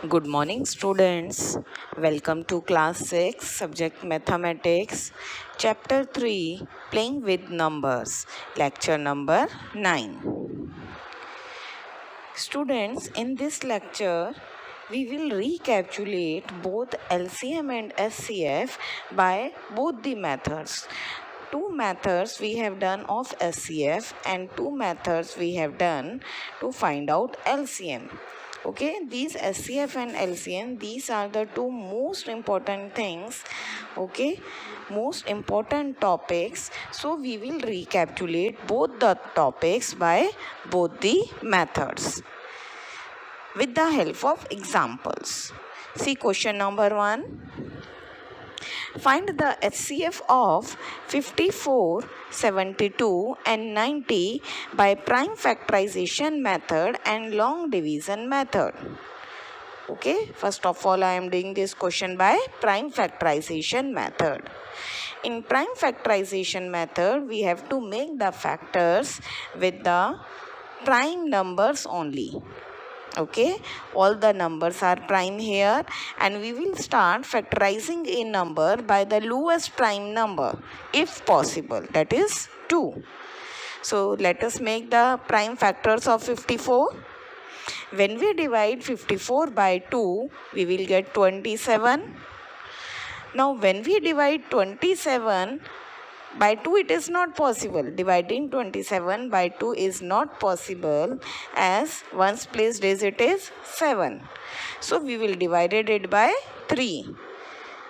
Good morning, students. Welcome to class 6, subject mathematics, chapter 3, playing with numbers, lecture number 9. Students, in this lecture, we will recapitulate both LCM and SCF by both the methods. Two methods we have done of SCF and two methods we have done to find out LCM. Okay, these SCF and LCM, these are the two most important things, okay, most important topics. So we will recapitulate both the topics by both the methods with the help of examples. See question number 1. Find the HCF of 54, 72 and 90 by prime factorization method and long division method. Okay, first of all I am doing this question by prime factorization method. In prime factorization method we have to make the factors with the prime numbers only. Okay, all the numbers are prime here and we will start factorizing a number by the lowest prime number if possible, that is 2. So let us make the prime factors of 54. When we divide 54 by 2, we will get 27. Now when we divide 27 by 2, it is not possible. Dividing 27 by 2 is not possible as ones place digit is 7. So we will divide it by 3.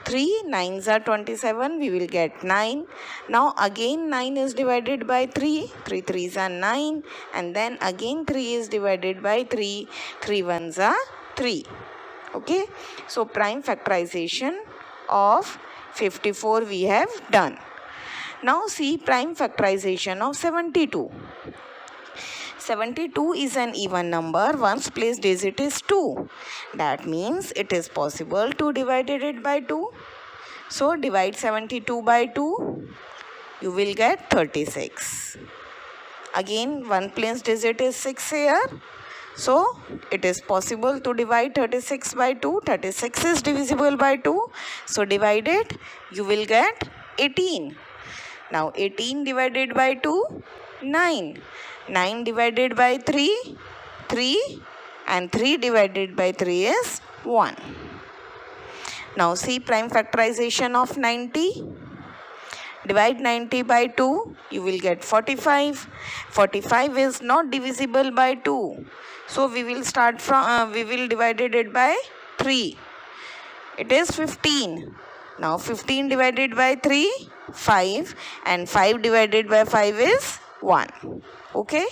3 9s are 27, we will get 9. Now again 9 is divided by 3, 3 3s are 9, and then again 3 is divided by 3, 3 1s are 3. Okay, so prime factorization of 54 we have done. Now see prime factorization of 72. 72 is an even number, ones place digit is 2. That means it is possible to divide it by 2. So divide 72 by 2, you will get 36. Again one place digit is 6 here. So it is possible to divide 36 by 2. 36 is divisible by 2. So divide it, you will get 18. Now 18 divided by 2, 9. 9 divided by 3, 3. And 3 divided by 3 is 1. Now see prime factorization of 90. Divide 90 by 2, you will get 45. 45 is not divisible by 2. So we will start from, we will divide it by 3. It is 15. Now 15 divided by 3, 5, and 5 divided by 5 is 1. Okay.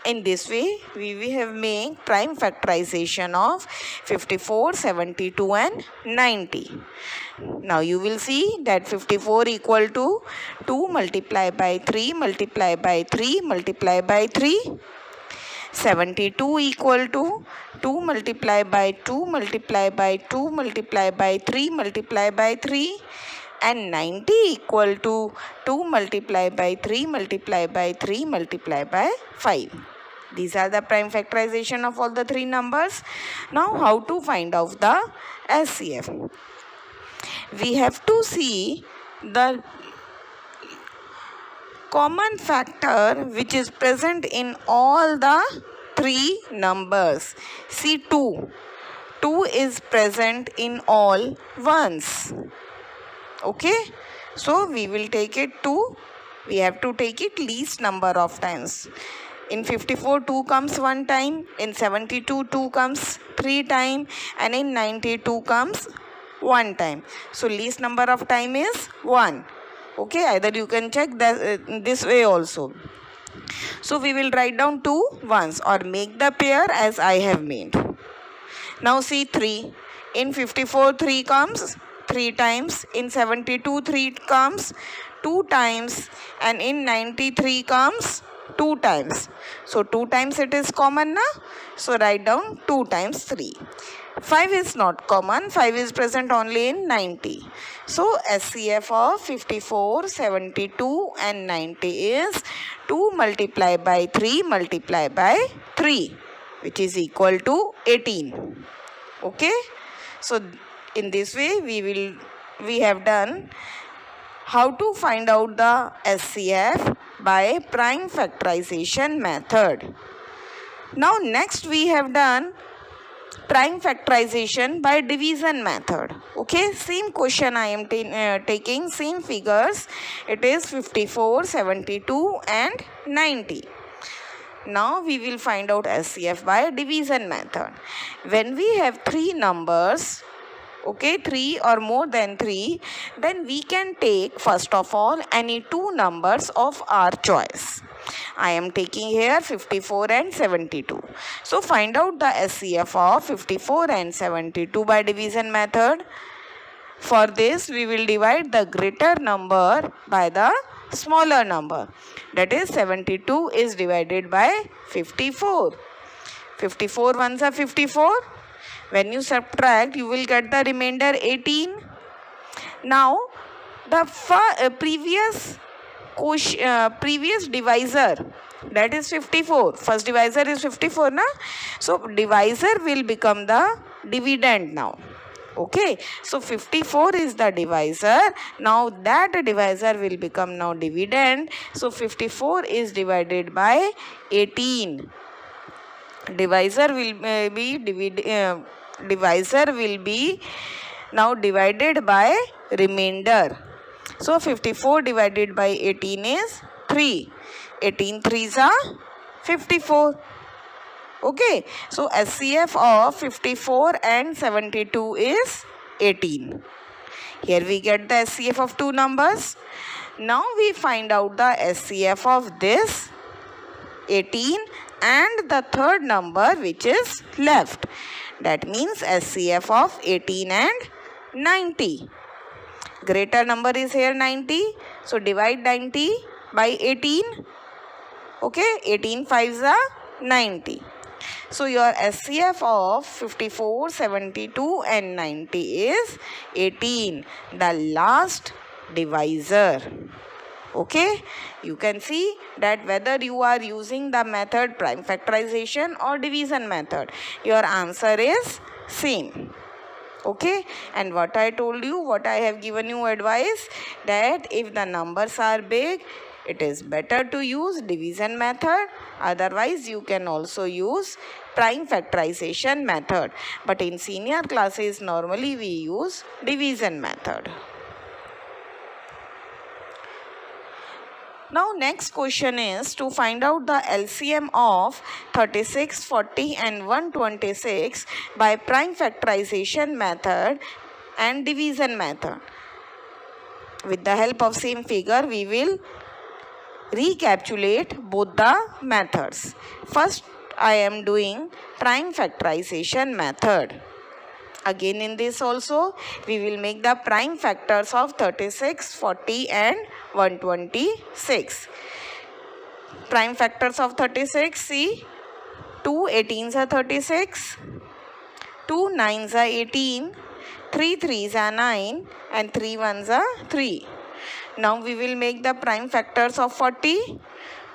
In this way, we have made prime factorization of 54, 72 and 90. Now you will see that 54 equal to 2 multiplied by 3 multiplied by 3 multiplied by 3. 72 equal to 2 multiplied by 2 multiplied by 2 multiplied by 3 multiplied by 3, and 90 equal to 2 multiplied by 3 multiplied by 3 multiplied by 5. These are the prime factorization of all the three numbers. Now how to find out the SCF? We have to see the common factor which is present in all the three numbers. See 2. 2 is present in all ones. Okay. So we will take it 2. We have to take it least number of times. In 54 2 comes 1 time. In 72 2 comes 3 times. And in 92 comes 1 time. So least number of time is 1. Okay, either you can check that this way also. So we will write down 2 ones or make the pair as I have made. Now see 3. In 54 3 comes 3 times. In 72 3 comes 2 times. And in 93 comes 2 times. So 2 times it is common na? So write down 2 times 3. 5 is not common. 5 is present only in 90. So SCF of 54, 72 and 90 is 2 multiplied by 3 multiplied by 3. which is equal to 18. Okay, so in this way we have done how to find out the SCF by prime factorization method. Now next we have done prime factorization by division method. Okay, same question I am taking, same figures. It is 54, 72 and 90. Now we will find out SCF by division method. When we have three numbers, okay, 3 or more than 3, then we can take first of all any two numbers of our choice. I am taking here 54 and 72. So find out the SCF of 54 and 72 by division method. For this we will divide the greater number by the smaller number. That is 72 is divided by 54. 54 ones are 54. When you subtract, you will get the remainder 18. Now, the previous divisor, that is 54. First divisor is 54, na? So, divisor will become the dividend now. Okay, so 54 is the divisor. Now that divisor will become now dividend. So 54 is divided by 18. Divisor will be now divided by remainder. So 54 divided by 18 is 3. 18 3s are 54. Okay, so SCF of 54 and 72 is 18. Here we get the SCF of two numbers. Now we find out the SCF of this 18 and the third number which is left. That means SCF of 18 and 90. Greater number is here 90. So divide 90 by 18. Okay, 18 5s are 90. So your SCF of 54, 72 and 90 is 18, the last divisor. Okay, you can see that whether you are using the method prime factorization or division method, your answer is same. Okay, and what I told you, what I have given you advice, that if the numbers are big, it is better to use division method. Otherwise, you can also use prime factorization method. But in senior classes, normally we use division method. Now next question is to find out the LCM of 36, 40 and 126 by prime factorization method and division method. With the help of same figure, we will recapitulate both the methods. First, I am doing prime factorization method. Again in this also, we will make the prime factors of 36, 40 and 126. Prime factors of 36, see, 2 18s are 36, 2 9s are 18, 3 3s are 9 and 3 1s are 3. Now we will make the prime factors of 40.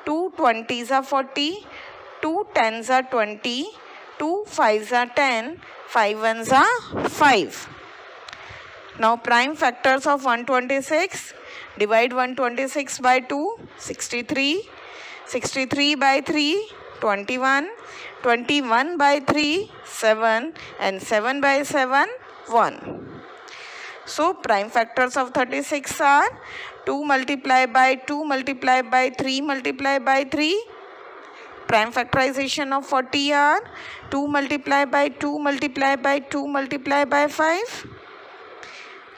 2 20s are 40, 2 10s are 20, 2 5s are 10, 5 1s are 5. Now prime factors of 126. Divide 126 by 2, 63. 63 by 3, 21. 21 by 3, 7. And 7 by 7, 1. So prime factors of 36 are 2 multiplied by 2 multiplied by 3 multiplied by 3. Prime factorization of 40 are 2 multiplied by 2 multiplied by 2 multiplied by 5.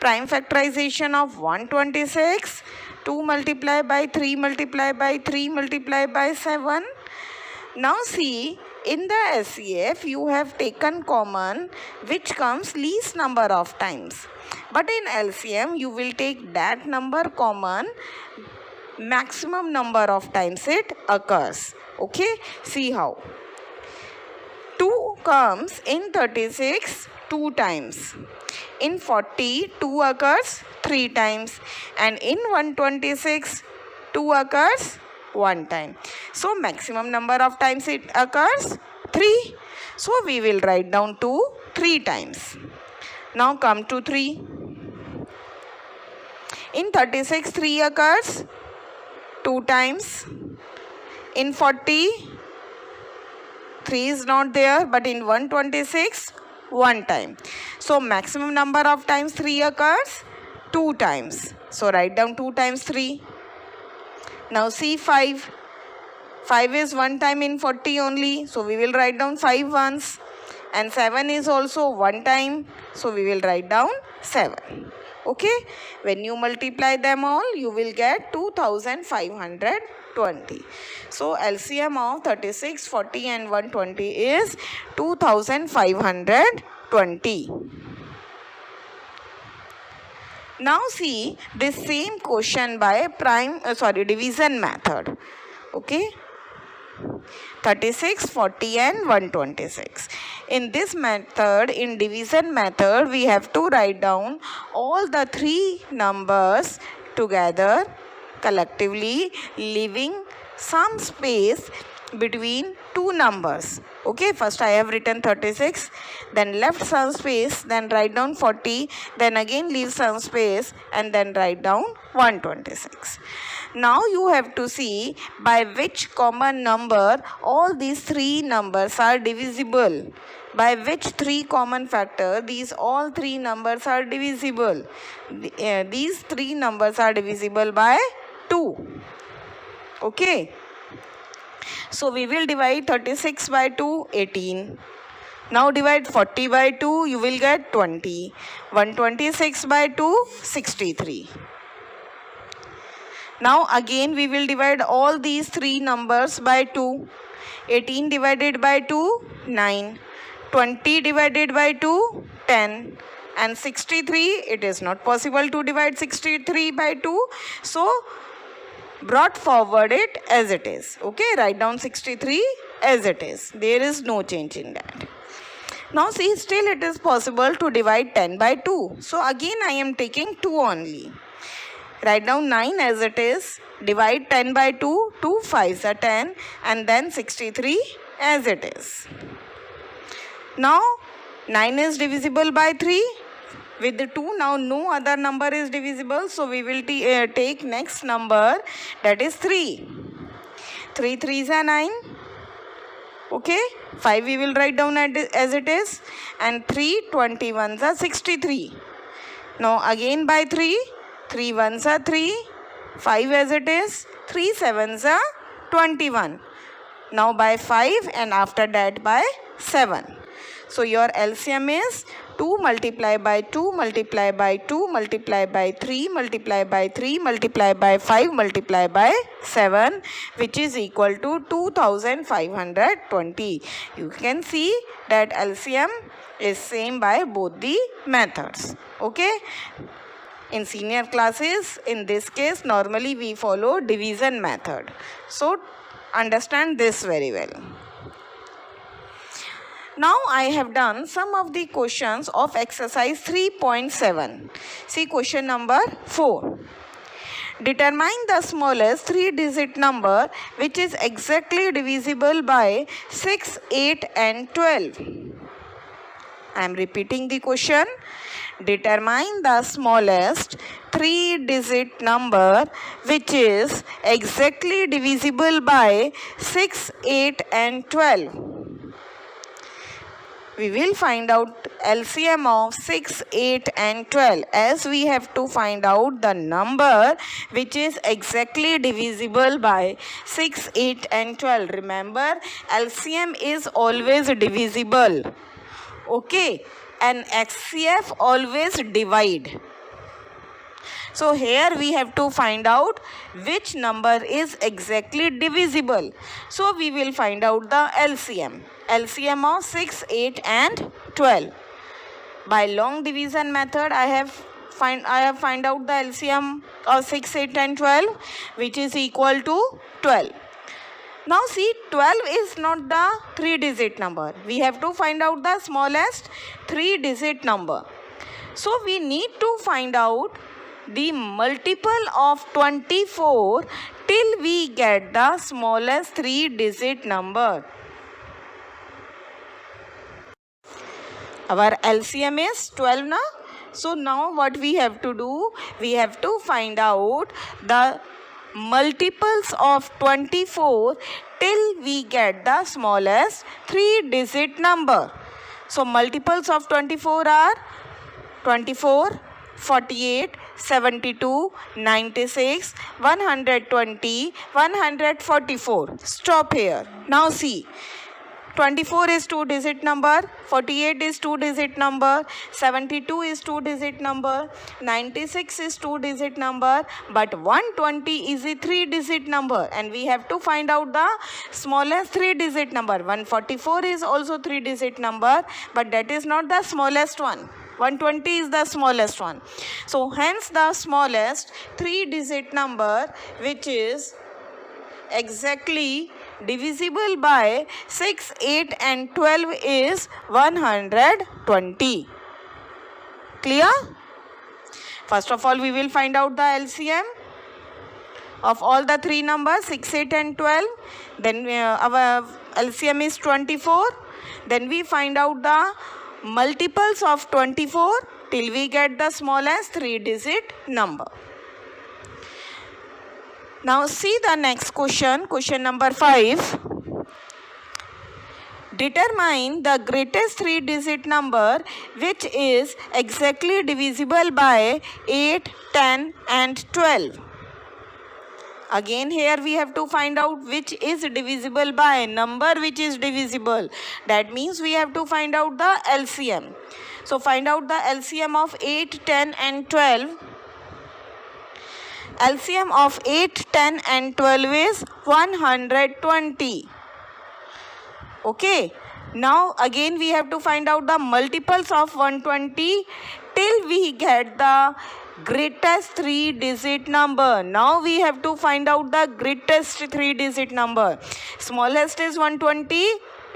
Prime factorization of 126, 2 multiplied by 3 multiplied by 3 multiplied by 7. Now see, in the SCF you have taken common which comes least number of times. But in LCM you will take that number common maximum number of times it occurs. Okay, see how. 2 comes in 36 2 times. In 40 2 occurs 3 times. And in 126 2 occurs 1 time. So maximum number of times it occurs 3. So we will write down 2 3 times. Now come to 3. In 36, 3 occurs 2 times. In 40, 3 is not there, but in 126, 1 time. So maximum number of times 3 occurs 2 times. So write down 2 times 3. Now see 5. 5 is 1 time in 40 only. So we will write down 5 once. And 7 is also 1 time. So we will write down 7. Okay. When you multiply them all, you will get 2520. So LCM of 36, 40 and 120 is 2520. Now see this same question by division method. Okay. 36, 40 and 126. In this method, in division method, we have to write down all the 3 numbers together collectively, leaving some space between 2 numbers. Okay, first I have written 36, then left some space, then write down 40, then again leave some space and then write down 126. Now you have to see by which common number all these 3 numbers are divisible. By which 3 common factor these all 3 numbers are divisible. These 3 numbers are divisible by 2. Okay. So we will divide 36 by 2, 18. Now divide 40 by 2, you will get 20. 126 by 2, 63. Now again we will divide all these 3 numbers by 2. 18 divided by 2, 9. 20 divided by 2, 10. And 63, it is not possible to divide 63 by 2. So brought forward it as it is. Okay, write down 63 as it is. There is no change in that. Now see, still it is possible to divide 10 by 2. So again I am taking 2 only. Write down 9 as it is. Divide 10 by 2. 2 5s are 10. And then 63 as it is. Now 9 is divisible by 3. With the 2, now no other number is divisible. So we will take next number, that is 3. 3 3s are 9. Okay. 5 we will write down as it is. And 3 21s are 63. Now again by 3. 3 1s are 3. 5 as it is. 3 7s are 21. Now by 5 and after that by 7. So your LCM is 2 multiplied by 2 multiplied by 2 multiplied by 3 multiplied by 3 multiplied by 5 multiplied by 7, which is equal to 2520. You can see that LCM is same by both the methods. Okay. In senior classes, in this case, normally we follow division method. So understand this very well. Now I have done some of the questions of exercise 3.7. See question number 4. Determine the smallest 3-digit number which is exactly divisible by 6, 8 and 12. I am repeating the question. Determine the smallest 3-digit number which is exactly divisible by 6, 8 and 12. We will find out LCM of 6, 8 and 12 as we have to find out the number which is exactly divisible by 6, 8 and 12. Remember, LCM is always divisible. Okay, and HCF always divide. So here we have to find out which number is exactly divisible. So we will find out the LCM. LCM of 6, 8 and 12. By long division method, I have find out the LCM of 6, 8 and 12, which is equal to 12. Now see, 12 is not the 3-digit number. We have to find out the smallest 3-digit number. So we need to find out the multiple of 24 till we get the smallest 3-digit number. Our LCM is 12 na. So now what we have to do? We have to find out the multiples of 24 till we get the smallest 3-digit number. So multiples of 24 are 24, 48, 72, 96, 120, 144. Stop here. Now see. 24 is 2-digit number, 48 is 2-digit number, 72 is 2-digit number, 96 is 2-digit number, but 120 is a 3-digit number, and we have to find out the smallest 3-digit number. 144 is also 3-digit number, but that is not the smallest one. 120 is the smallest one. So hence the smallest 3-digit number, which is exactly divisible by 6, 8 and 12, is 120. Clear? First of all, we will find out the LCM of all the three numbers, 6, 8 and 12. Then our LCM is 24. Then we find out the multiples of 24 till we get the smallest 3-digit number. Now see the next question, question number 5. Determine the greatest 3-digit number which is exactly divisible by 8, 10 and 12. Again here we have to find out which is divisible by number which is divisible. That means we have to find out the LCM. So find out the LCM of 8, 10 and 12. LCM of 8, 10 and 12 is 120. Okay. Now again we have to find out the multiples of 120 till we get the greatest 3-digit number. Now we have to find out the greatest 3-digit number. Smallest is 120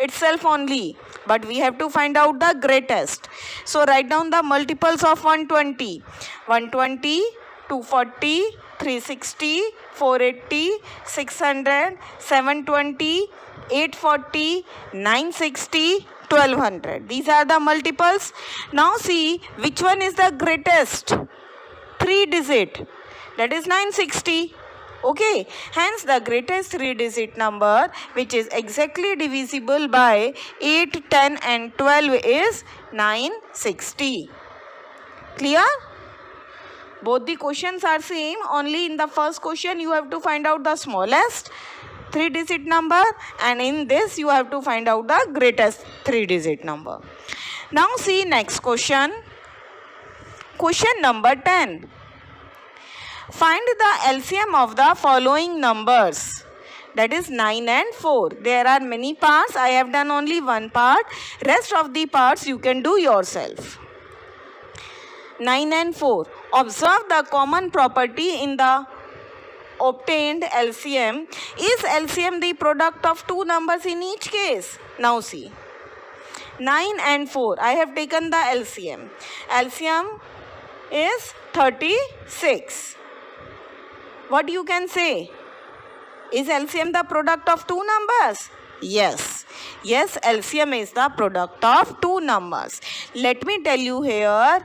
itself only, but we have to find out the greatest. So write down the multiples of 120. 120, 240, 360, 480, 600, 720, 840, 960, 1200. These are the multiples. Now see which one is the greatest 3-digit. That is 960. Okay. Hence the greatest 3-digit number which is exactly divisible by 8, 10 and 12 is 960. Clear? Both the questions are same. Only in the first question you have to find out the smallest 3-digit number, and in this you have to find out the greatest 3-digit number. Now see next question. Question number 10. Find the LCM of the following numbers. That is 9 and 4. There are many parts. I have done only one part. Rest of the parts you can do yourself. 9 and 4. Observe the common property in the obtained LCM. Is LCM the product of two numbers in each case? Now see. 9 and 4. I have taken the LCM. LCM is 36. What you can say? Is LCM the product of two numbers? Yes. Yes, LCM is the product of two numbers. Let me tell you here.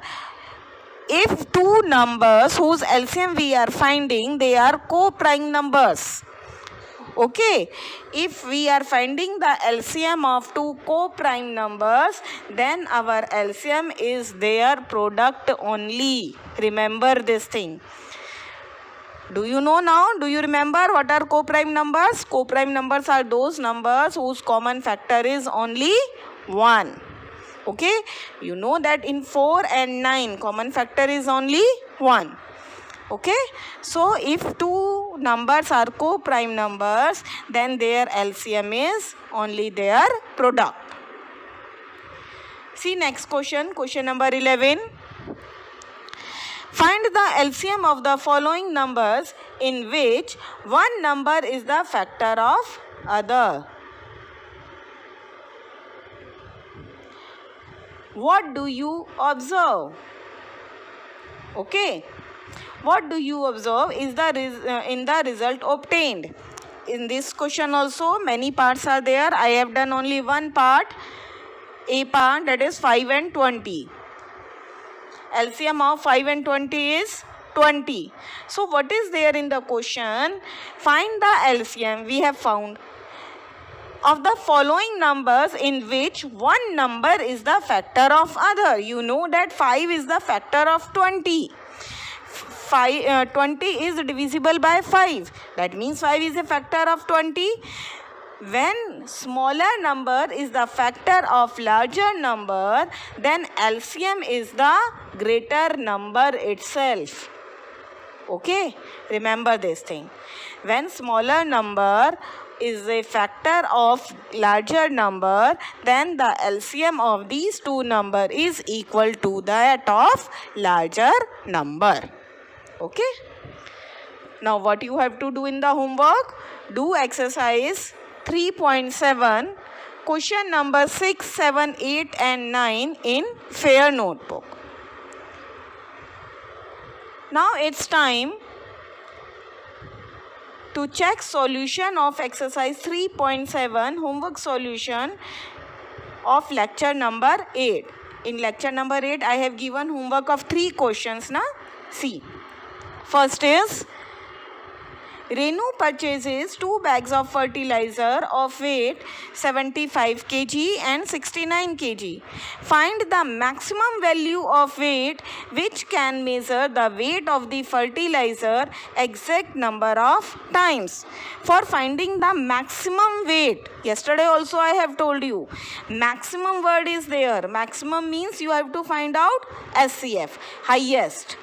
If two numbers whose LCM we are finding, they are co-prime numbers. Okay. If we are finding the LCM of two co-prime numbers, then our LCM is their product only. Remember this thing. Do you know now? Do you remember what are co-prime numbers? Co-prime numbers are those numbers whose common factor is only 1. Okay, you know that in 4 and 9 common factor is only 1. Okay, so if two numbers are co-prime numbers, then their LCM is only their product. See next question, question number 11. Find the LCM of the following numbers in which one number is the factor of other. What do you observe? Okay. What do you observe is in the result obtained. In this question also many parts are there. I have done only one part. A part, that is 5 and 20. LCM of 5 and 20 is 20. So what is there in the question? Find the LCM. We have found of the following numbers in which one number is the factor of other. You know that 5 is the factor of 20. 20 is divisible by 5. That means 5 is a factor of 20. When smaller number is the factor of larger number, then LCM is the greater number itself. Okay, remember this thing. When smaller number is a factor of larger number, then the LCM of these two numbers is equal to that of larger number. Okay. Now what you have to do in the homework? Do exercise 3.7, question number 6, 7, 8 and 9 in fair notebook. Now it's time to check solution of exercise 3.7, homework solution of lecture number 8. In lecture number 8, I have given homework of 3 questions. Now, see. First is, Renu purchases 2 bags of fertilizer of weight 75 kg and 69 kg. Find the maximum value of weight which can measure the weight of the fertilizer exact number of times. For finding the maximum weight, yesterday also I have told you, maximum word is there. Maximum means you have to find out SCF, highest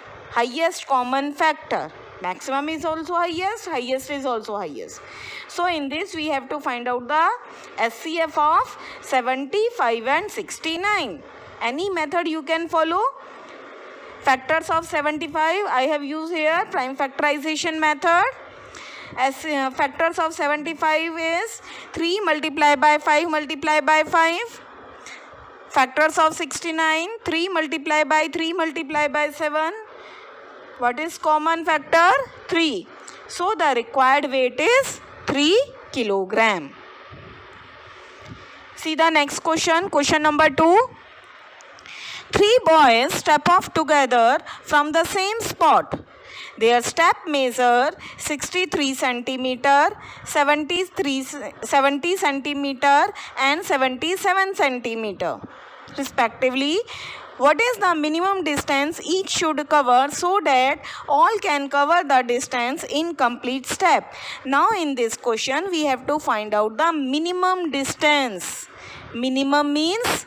common factor. Maximum is also highest is also highest. So in this we have to find out the SCF of 75 and 69. Any method you can follow. Factors of 75, I have used here prime factorization method. As factors of 75 is 3 multiplied by 5 multiplied by 5. Factors of 69, 3 multiplied by 3 multiplied by 7. What is common factor? 3. So the required weight is 3 kilogram. See the next question. Question number 2. 3 boys step off together from the same spot. Their step measure 63 centimeter, 70 centimeter and 77 centimeter respectively. What is the minimum distance each should cover so that all can cover the distance in complete step? Now in this question we have to find out the minimum distance. Minimum means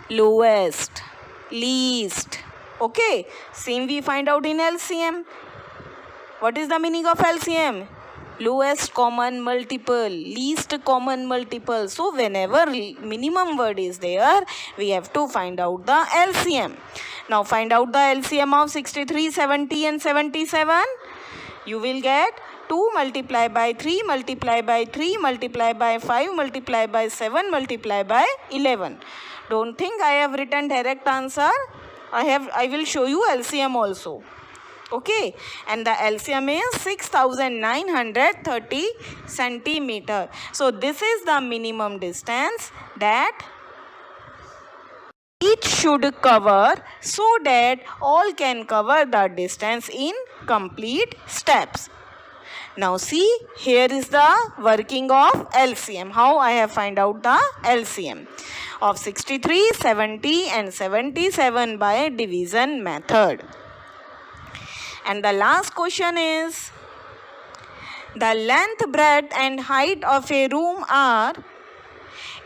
lowest, least. Okay, same we find out in LCM. What is the meaning of LCM? Lowest common multiple, least common multiple. So whenever minimum word is there, we have to find out the LCM. Now find out the LCM of 63, 70 and 77. You will get 2 multiplied by 3 multiplied by 3 multiplied by 5 multiplied by 7 multiplied by 11. Don't think I have written direct answer. I will show you LCM also. Okay, and the LCM is 6930 centimeter. So this is the minimum distance that each should cover so that all can cover the distance in complete steps. Now see, here is the working of LCM. How I have find out the LCM of 63, 70 and 77 by division method. And the last question is, the length, breadth and height of a room are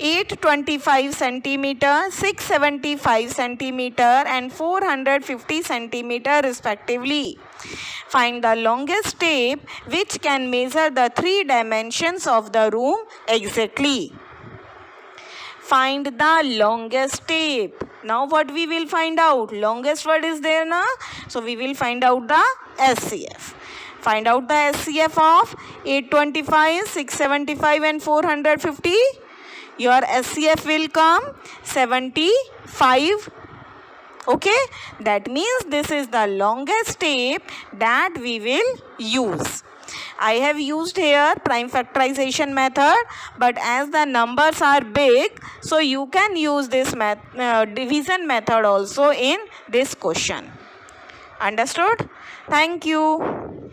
825 centimeter, 675 centimeter and 450 centimeter respectively. Find the longest tape which can measure the 3 dimensions of the room exactly. Find the longest tape. Now what we will find out? Longest word is there now. So we will find out the SCF. Find out the SCF of 825, 675 and 450. Your SCF will come 75. Okay. That means this is the longest tape that we will use. I have used here prime factorization method, but as the numbers are big, so you can use this division method also in this question. Understood? Thank you.